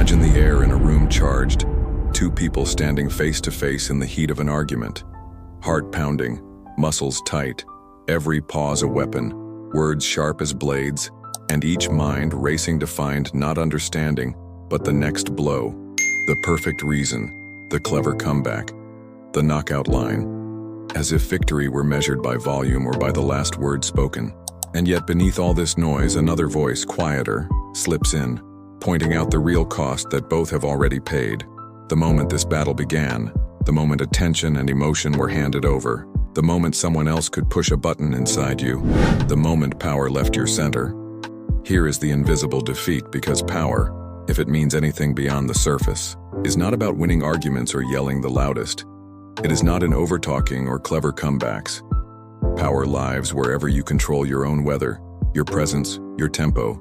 Imagine the air in a room charged, two people standing face to face in the heat of an argument. Heart pounding, muscles tight, every pause a weapon, words sharp as blades, and each mind racing to find not understanding, but the next blow, the perfect reason, the clever comeback, the knockout line, as if victory were measured by volume or by the last word spoken. And yet beneath all this noise, another voice, quieter, slips in, pointing out the real cost that both have already paid. The moment this battle began, the moment attention and emotion were handed over, the moment someone else could push a button inside you, the moment power left your center. Here is the invisible defeat, because power, if it means anything beyond the surface, is not about winning arguments or yelling the loudest. It is not in overtalking or clever comebacks. Power lives wherever you control your own weather, your presence, your tempo,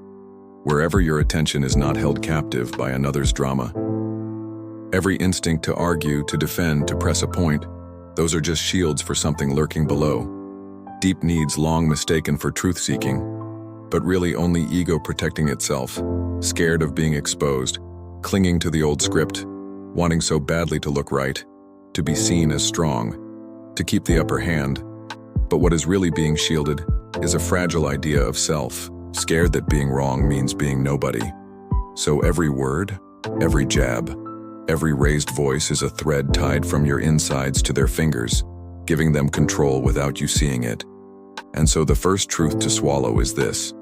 wherever your attention is not held captive by another's drama. Every instinct to argue, to defend, to press a point, those are just shields for something lurking below. Deep needs long mistaken for truth-seeking, but really only ego protecting itself, scared of being exposed, clinging to the old script, wanting so badly to look right, to be seen as strong, to keep the upper hand. But what is really being shielded is a fragile idea of self, scared that being wrong means being nobody. So every word, every jab, every raised voice is a thread tied from your insides to their fingers, giving them control without you seeing it. And so the first truth to swallow is this: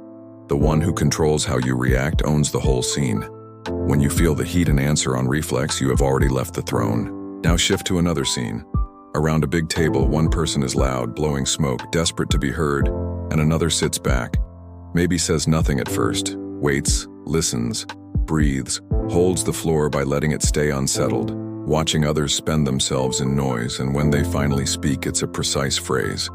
the one who controls how you react owns the whole scene. When you feel the heat and answer on reflex, you have already left the throne. Now shift to another scene. Around a big table, one person is loud, blowing smoke, desperate to be heard, and another sits back. Maybe says nothing at first, waits, listens, breathes, holds the floor by letting it stay unsettled, watching others spend themselves in noise, and when they finally speak, it's a precise phrase.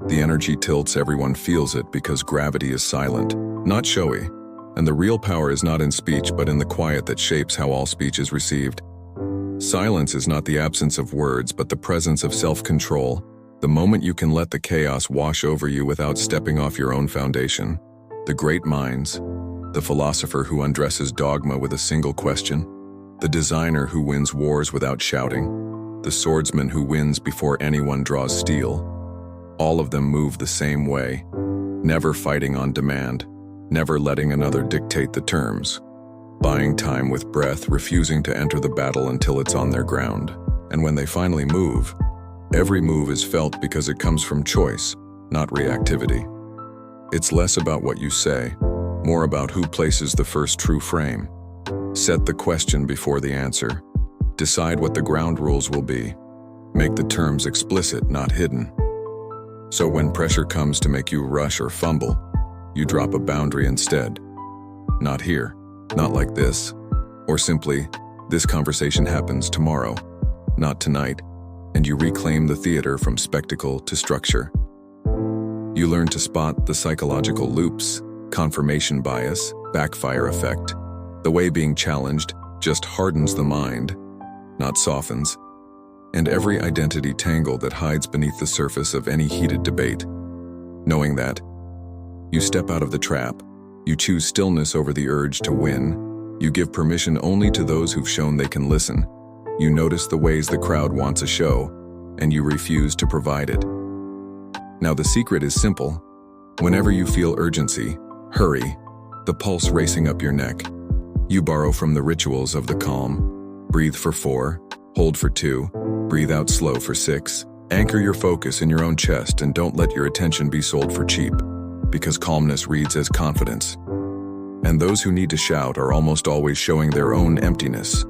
The energy tilts, everyone feels it, because gravity is silent, not showy, and the real power is not in speech but in the quiet that shapes how all speech is received. Silence is not the absence of words but the presence of self-control, the moment you can let the chaos wash over you without stepping off your own foundation. The great minds, the philosopher who undresses dogma with a single question, the designer who wins wars without shouting, the swordsman who wins before anyone draws steel, all of them move the same way, never fighting on demand, never letting another dictate the terms, buying time with breath, refusing to enter the battle until it's on their ground. And when they finally move, every move is felt because it comes from choice, not reactivity. It's less about what you say, more about who places the first true frame. Set the question before the answer. Decide what the ground rules will be. Make the terms explicit, not hidden. So when pressure comes to make you rush or fumble, you drop a boundary instead. Not here, not like this, or simply, this conversation happens tomorrow, not tonight, and you reclaim the theater from spectacle to structure. You learn to spot the psychological loops, confirmation bias, backfire effect, the way being challenged just hardens the mind, not softens, and every identity tangle that hides beneath the surface of any heated debate. Knowing that, you step out of the trap, you choose stillness over the urge to win, you give permission only to those who've shown they can listen, you notice the ways the crowd wants a show, and you refuse to provide it. Now the secret is simple. Whenever you feel urgency, hurry, the pulse racing up your neck, you borrow from the rituals of the calm. Breathe for 4, hold for 2, breathe out slow for 6. Anchor your focus in your own chest and don't let your attention be sold for cheap, because calmness reads as confidence. And those who need to shout are almost always showing their own emptiness,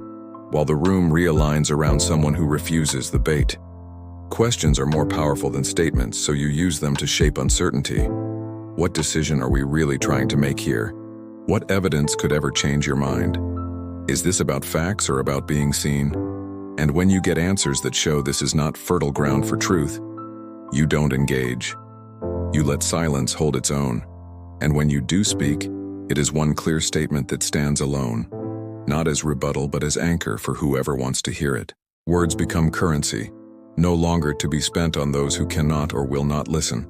while the room realigns around someone who refuses the bait. Questions are more powerful than statements, so you use them to shape uncertainty. What decision are we really trying to make here? What evidence could ever change your mind? Is this about facts or about being seen? And when you get answers that show this is not fertile ground for truth, you don't engage. You let silence hold its own. And when you do speak, it is one clear statement that stands alone, not as rebuttal but as anchor for whoever wants to hear it. Words become currency, no longer to be spent on those who cannot or will not listen.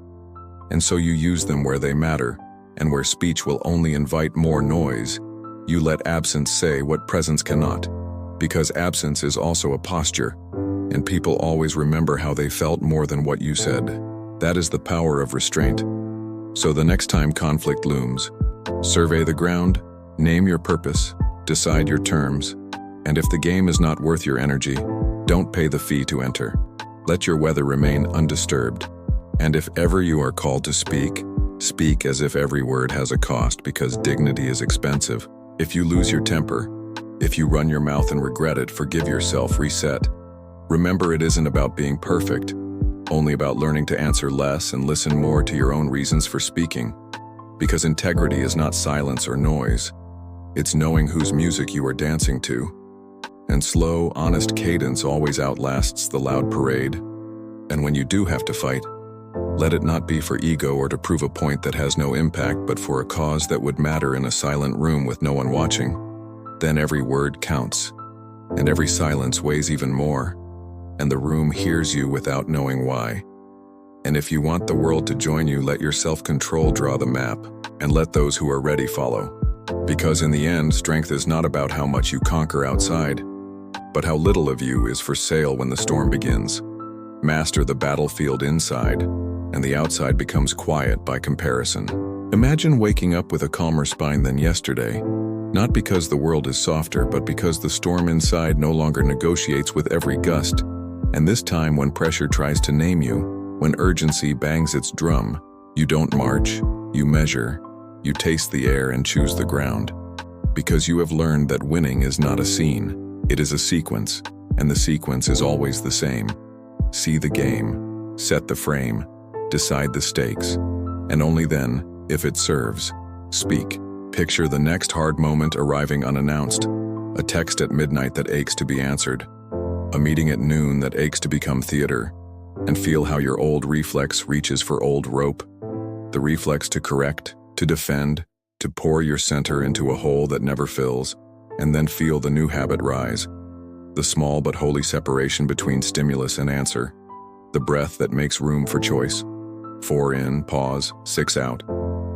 And so you use them where they matter, and where speech will only invite more noise, You let absence say what presence cannot, because absence is also a posture, and people always remember how they felt more than what you said. That is the power of restraint. So the next time conflict looms, survey the ground, name your purpose, decide your terms, and if the game is not worth your energy, don't pay the fee to enter. Let your weather remain undisturbed. And if ever you are called to speak, speak as if every word has a cost, because dignity is expensive. If you lose your temper, if you run your mouth and regret it, forgive yourself, reset. Remember, it isn't about being perfect, only about learning to answer less and listen more to your own reasons for speaking. Because integrity is not silence or noise. It's knowing whose music you are dancing to. And slow, honest cadence always outlasts the loud parade. And when you do have to fight, let it not be for ego or to prove a point that has no impact, but for a cause that would matter in a silent room with no one watching. Then every word counts, and every silence weighs even more, and the room hears you without knowing why. And if you want the world to join you, let your self-control draw the map, and let those who are ready follow. Because in the end, strength is not about how much you conquer outside, but how little of you is for sale when the storm begins. Master the battlefield inside, and the outside becomes quiet by comparison. Imagine waking up with a calmer spine than yesterday, not because the world is softer, but because the storm inside no longer negotiates with every gust. And this time, when pressure tries to name you, when urgency bangs its drum, you don't march, you measure, you taste the air and choose the ground. Because you have learned that winning is not a scene, it is a sequence, and the sequence is always the same. See the game, set the frame, decide the stakes, and only then, if it serves, speak. Picture the next hard moment arriving unannounced, a text at midnight that aches to be answered, a meeting at noon that aches to become theater, and feel how your old reflex reaches for old rope, the reflex to correct, to defend, to pour your center into a hole that never fills, and then feel the new habit rise, the small but holy separation between stimulus and answer, the breath that makes room for choice. 4 in, pause, 6 out.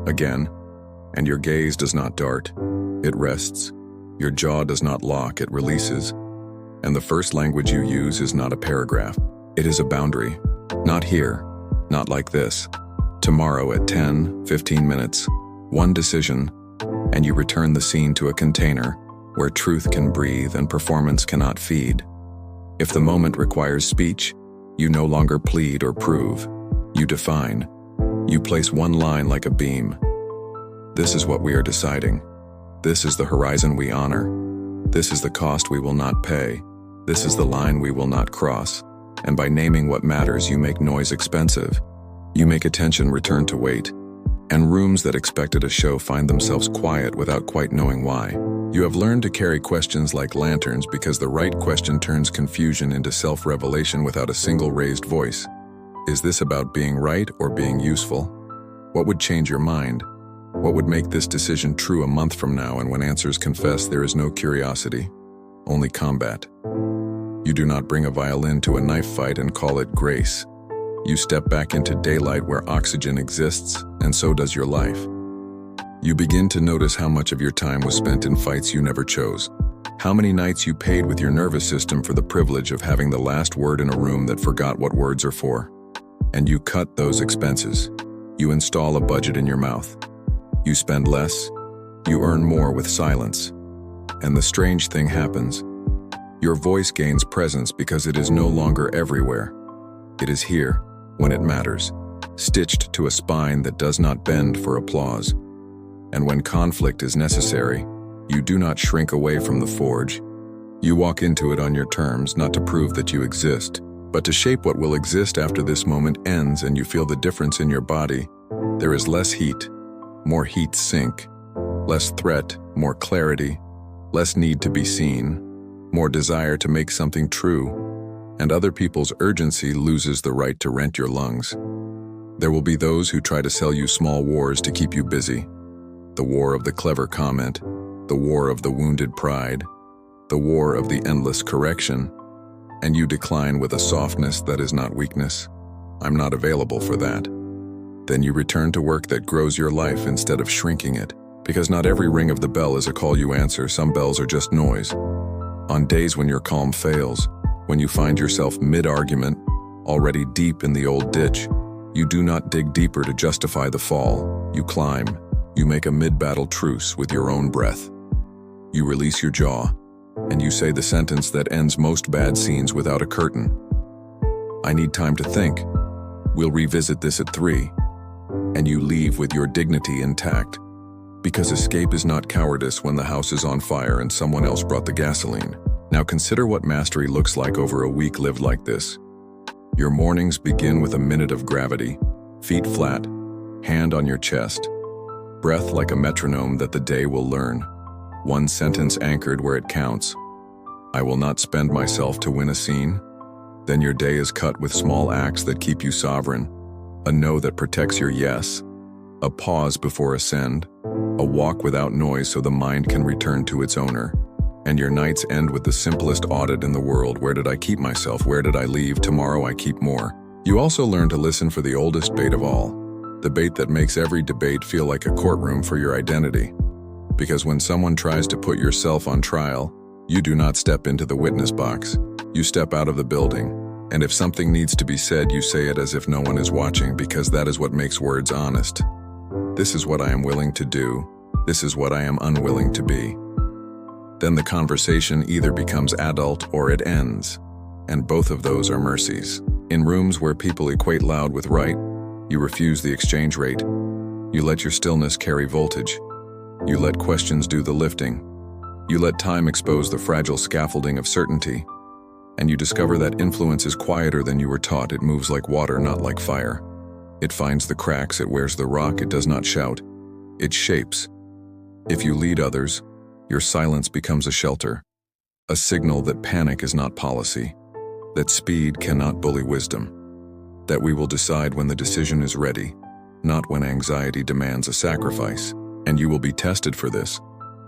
Again, and your gaze does not dart, it rests. Your jaw does not lock, it releases. And the first language you use is not a paragraph. It is a boundary. Not here, not like this. Tomorrow at 10, 15 minutes, one decision, and you return the scene to a container where truth can breathe and performance cannot feed. If the moment requires speech, you no longer plead or prove. You define. You place one line like a beam. This is what we are deciding. This is the horizon we honor. This is the cost we will not pay. This is the line we will not cross. And by naming what matters, you make noise expensive. You make attention return to weight. And rooms that expected a show find themselves quiet without quite knowing why. You have learned to carry questions like lanterns because the right question turns confusion into self-revelation without a single raised voice. Is this about being right or being useful? What would change your mind? What would make this decision true a month from now, and when answers confess there is no curiosity, only combat? You do not bring a violin to a knife fight and call it grace. You step back into daylight where oxygen exists, and so does your life. You begin to notice how much of your time was spent in fights you never chose. How many nights you paid with your nervous system for the privilege of having the last word in a room that forgot what words are for. And you cut those expenses. You install a budget in your mouth. You spend less. You earn more with silence. And the strange thing happens. Your voice gains presence because it is no longer everywhere. It is here, when it matters, stitched to a spine that does not bend for applause. And when conflict is necessary, you do not shrink away from the forge. You walk into it on your terms, not to prove that you exist, but to shape what will exist after this moment ends and you feel the difference in your body. There is less heat, more heat sink, less threat, more clarity, less need to be seen, more desire to make something true, and other people's urgency loses the right to rent your lungs. There will be those who try to sell you small wars to keep you busy. The war of the clever comment, the war of the wounded pride, the war of the endless correction, and you decline with a softness that is not weakness. I'm not available for that. Then you return to work that grows your life instead of shrinking it. Because not every ring of the bell is a call you answer, some bells are just noise. On days when your calm fails, when you find yourself mid-argument, already deep in the old ditch, you do not dig deeper to justify the fall. You climb. You make a mid-battle truce with your own breath. You release your jaw, and you say the sentence that ends most bad scenes without a curtain. I need time to think. We'll revisit this at 3. And you leave with your dignity intact. Because escape is not cowardice when the house is on fire and someone else brought the gasoline. Now consider what mastery looks like over a week lived like this. Your mornings begin with a minute of gravity, feet flat, hand on your chest, breath like a metronome that the day will learn, one sentence anchored where it counts. I will not spend myself to win a scene. Then your day is cut with small acts that keep you sovereign, a no that protects your yes, a pause before a send, a walk without noise so the mind can return to its owner. And your nights end with the simplest audit in the world. Where did I keep myself? Where did I leave? Tomorrow I keep more. You also learn to listen for the oldest bait of all, the bait that makes every debate feel like a courtroom for your identity. Because when someone tries to put yourself on trial, you do not step into the witness box. You step out of the building. And if something needs to be said, you say it as if no one is watching, because that is what makes words honest. This is what I am willing to do. This is what I am unwilling to be. Then the conversation either becomes adult or it ends. And both of those are mercies. In rooms where people equate loud with right, you refuse the exchange rate. You let your stillness carry voltage. You let questions do the lifting. You let time expose the fragile scaffolding of certainty. And you discover that influence is quieter than you were taught. It moves like water, not like fire. It finds the cracks, it wears the rock, it does not shout. It shapes. If you lead others, your silence becomes a shelter, a signal that panic is not policy, that speed cannot bully wisdom, that we will decide when the decision is ready, not when anxiety demands a sacrifice. And you will be tested for this.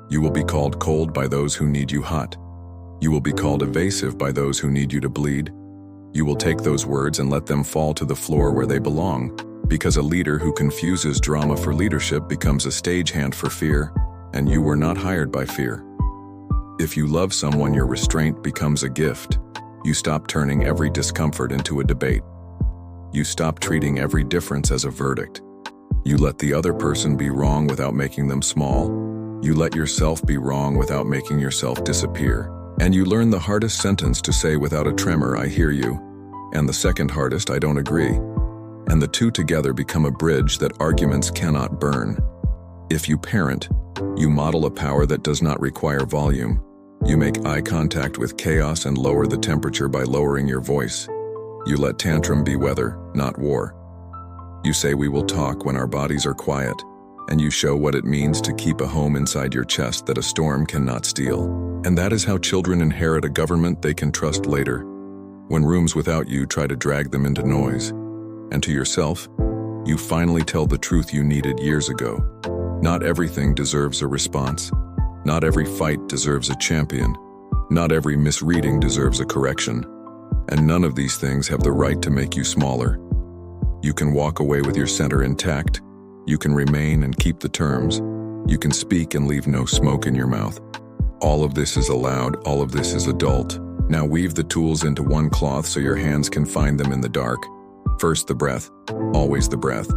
You will be called cold by those who need you hot. You will be called evasive by those who need you to bleed. You will take those words and let them fall to the floor where they belong, because a leader who confuses drama for leadership becomes a stagehand for fear, and you were not hired by fear. If you love someone, your restraint becomes a gift. You stop turning every discomfort into a debate. You stop treating every difference as a verdict. You let the other person be wrong without making them small. You let yourself be wrong without making yourself disappear. And you learn the hardest sentence to say without a tremor, I hear you, and the second hardest, I don't agree. And the two together become a bridge that arguments cannot burn. If you parent, you model a power that does not require volume. You make eye contact with chaos and lower the temperature by lowering your voice. You let tantrum be weather, not war. You say we will talk when our bodies are quiet, and you show what it means to keep a home inside your chest that a storm cannot steal. And that is how children inherit a government they can trust later, when rooms without you try to drag them into noise. And to yourself, you finally tell the truth you needed years ago. Not everything deserves a response. Not every fight deserves a champion. Not every misreading deserves a correction. And none of these things have the right to make you smaller. You can walk away with your center intact. You can remain and keep the terms. You can speak and leave no smoke in your mouth. All of this is allowed, all of this is adult. Now weave the tools into one cloth so your hands can find them in the dark. First the breath, always the breath,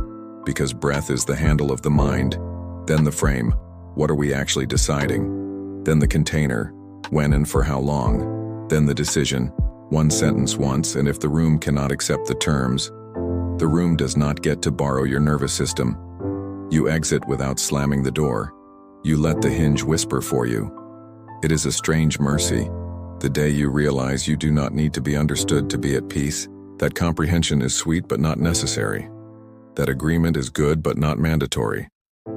because breath is the handle of the mind. Then the frame, what are we actually deciding? Then the container, when and for how long? Then the decision, one sentence once, and if the room cannot accept the terms, the room does not get to borrow your nervous system. You exit without slamming the door. You let the hinge whisper for you. It is a strange mercy, the day you realize you do not need to be understood to be at peace, that comprehension is sweet but not necessary, that agreement is good but not mandatory,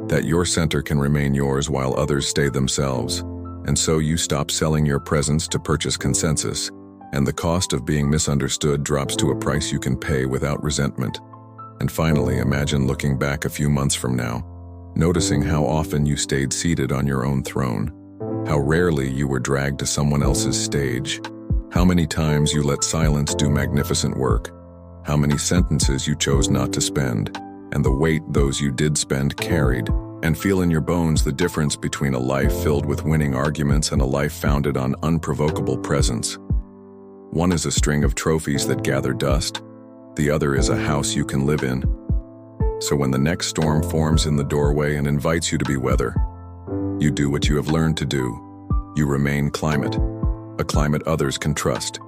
that your center can remain yours while others stay themselves, and so you stop selling your presence to purchase consensus, and the cost of being misunderstood drops to a price you can pay without resentment. And finally, imagine looking back a few months from now, noticing how often you stayed seated on your own throne, how rarely you were dragged to someone else's stage, how many times you let silence do magnificent work, how many sentences you chose not to spend, and the weight those you did spend carried, and feel in your bones the difference between a life filled with winning arguments and a life founded on unprovocable presence. One is a string of trophies that gather dust. The other is a house you can live in. So when the next storm forms in the doorway and invites you to be weather, you do what you have learned to do. You remain climate, a climate others can trust.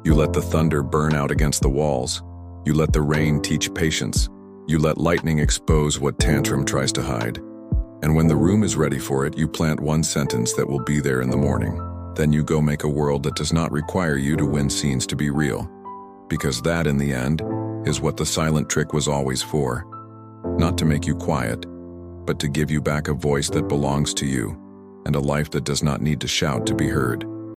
You let the thunder burn out against the walls. You let the rain teach patience. You let lightning expose what tantrum tries to hide. And when the room is ready for it, you plant one sentence that will be there in the morning. Then you go make a world that does not require you to win scenes to be real. Because that, in the end, is what the silent trick was always for. Not to make you quiet, but to give you back a voice that belongs to you, and a life that does not need to shout to be heard.